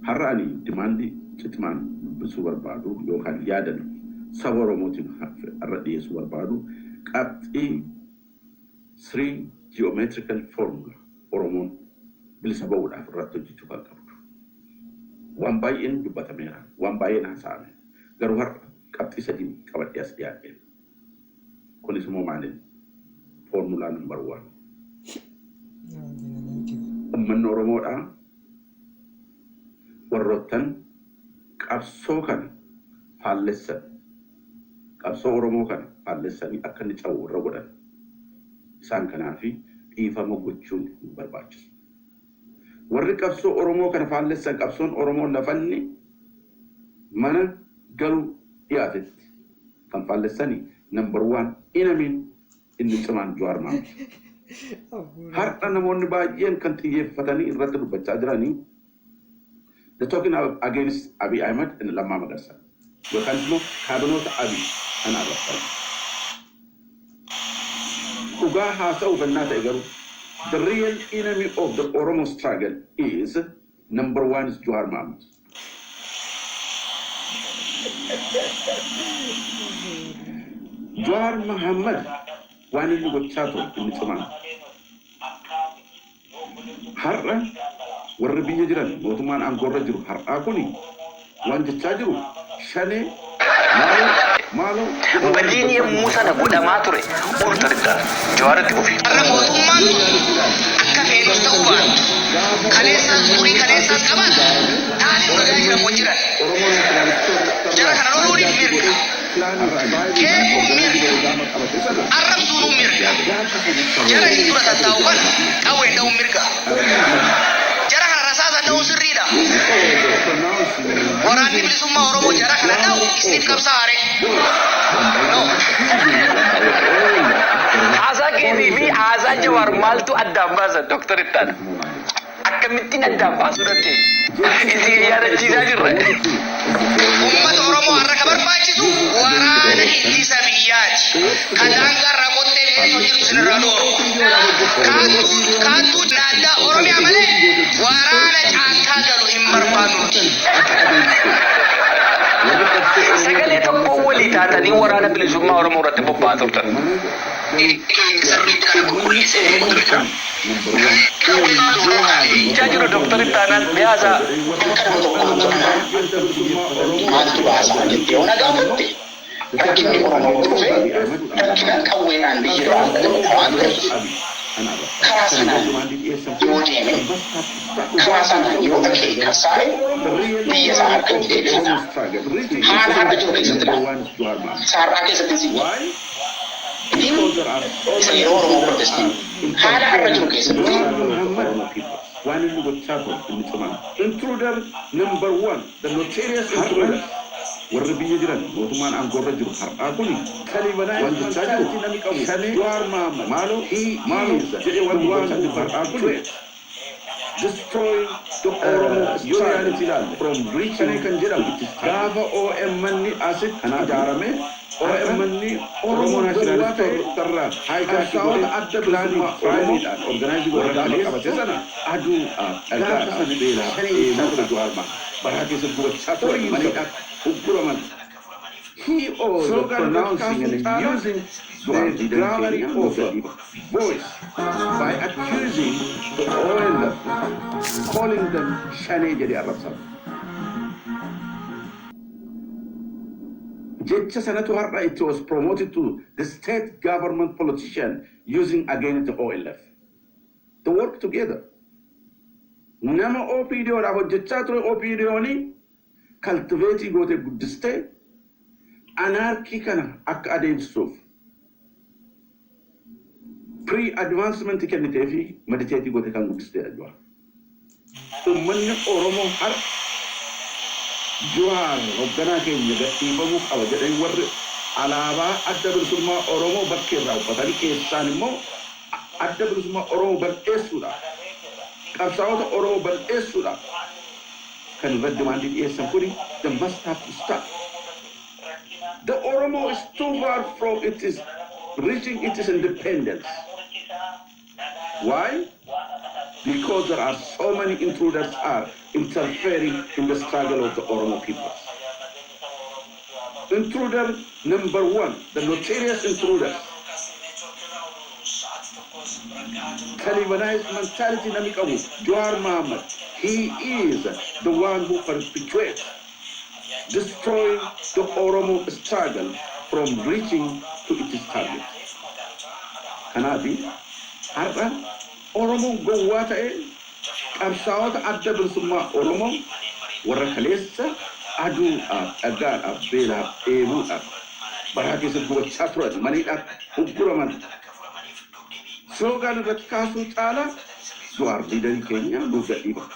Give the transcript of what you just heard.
har'ani demandi kitman bisu barbadu yokan yadan saboro motin har'a dhiyeessu barbaadu qabxii 3 geometrical formula oromoon bilisa ba'uudhaaf irratti hojjechuu kan qabdu waan baay'een dubbatameera waan baay'een haasa'ame garuu har'a qabxii 3 qabadhee as dhiyaadheen kunis immoo maaliin formulaa number 1 ummanni oromoodhaa warroottan qabsoo kana faallessan qabsoo oromoo kana faallessanii akka inni cawu irra godhan isaan kanaafi dhiifama gochuun barbaachisu warri qabsoo oromoo kana faallessan qabsoon oromoo lafanni mana galu dhiyaatetti kan faallessanii number 1 inamin inni cimaan Jawaar Mohammed har'a namoonni baay'een kan xiyyeeffatanii irratti dubbachaa jiranii they're talking against Abiy Ahmed and Lamma Magarsa. You can know Kabinot Abiy and Abbas. Uga Hasa Ubanata Igaru. The real enemy of the Oromo struggle is number 1 is Jawaar Mohammed. Jawaar Mohammed one in the chato in the man. Harra warri biyya jiran mootummaan aangorra jiru har'aa kuni waan jechaa jiru shane maalo waliin yommuu sana godhamaa ture ortodoksa Jawaaratti ofii har'a mootummaan akka feenus ta'uu baatu kaleessaas durii kaleessaas qaban taa'anii godhaa jiran jiran jara kana loluun mirga keekuun mirga arrabsuun mirga jara hin dura tattaa'u kana qawween dha'uun mirga no sirrida waraanni bilisummaa oromoo jara kana ta'u isiniif qabsaare no haasaa keetii fi haasaa Jawaar maaltu addaan baasa Dr. Ittaan akkamittiin addaan baasuu dandeenya isin yaadachiisaa jirra uummata oromoo har'a ka barbaachisu waraana ittisa biyyaati kan daangaarraa qottee beekoo jiru sinirraa dooru kaattuu naaddaa oromiyaa malee waraana caakkaa galu hin barbaannuti sagalee tokko walii taatanii waraana bilisummaa oromoo irratti bobba'aa turtan Jajuru Dr. Ittaan biasa Rakkinni Oromoo dhufe rakkina qawweenaan biyyirraa waan ta'eef karaa sanaan yoo deeme karaa sanaan yoo dhaqee qabsaa'e biyya isaa harka deebisudha. Haala har'a jiru keessatti saarraa keessatti isa yeroo Oromoo protestii haala har'a jiru keessatti one in the chapel in the intruder number 1 the notorious intruder warri biyya jiran mootummaan aangorra jiru har'aa kuni kalibanaa waan jechaa jiru namni qabu shane Jawaar Mohammed maalo jedhee waan jechaa jiru har'aa kuni destroy the Oromo unity from reaching kan jedhamu gaafa OMN asit kana ijaarame OMN Oromo Nationalist Tarra haikasaawwan adda bilisummaa Oromoo organize godhan qabate sana aduu dhagaa beelaa Jawaar Mohammed baraa keessatti gochaa ture maniidha Ukkuraman. He also pronouncing and using the grammar of the voice by accusing the oil, calling them Shane Jadi Arabsan. Jecha Senator Harra, it was promoted to the state government politician using against the OLF. To work together. Nama OPDO, Rabo Jecha OPDO ni cultivating gote guddiste anarchy kana akka adeemsuuf pre-advancement kennitee fi meditative gote kan guddiste ajwa ummanni Oromoo har Jawaar hoogganaa keenya gadhiifamuu qaba jedhanii warri alaabaa adda bilisummaa Oromoo bakkee irraa uffatanii keessaan immoo adda bilisummaa Oromoo bal'eessuudha qabsaa'ota Oromoo bal'eessuudha can demand they must have to stop. The Oromo is too far from reaching its independence. Why? Because there are so many intruders are interfering in the struggle of the Oromo people. Intruder number one, the notorious intruder. Talibanized mentality Namikabu, Jawar Mohammed. He is the one who perpetuates destroying the Oromo struggle from reaching to its target. Kanabi, Harra, Oromo Gowata, Kamsawat Adabel Suma Oromo, Warakalesa, Adu Agar Bela Ebu Barakis of Chatra, Manita, Ukuraman. Slogan that Kasu Tala, you are leader in Kenya, move the evil.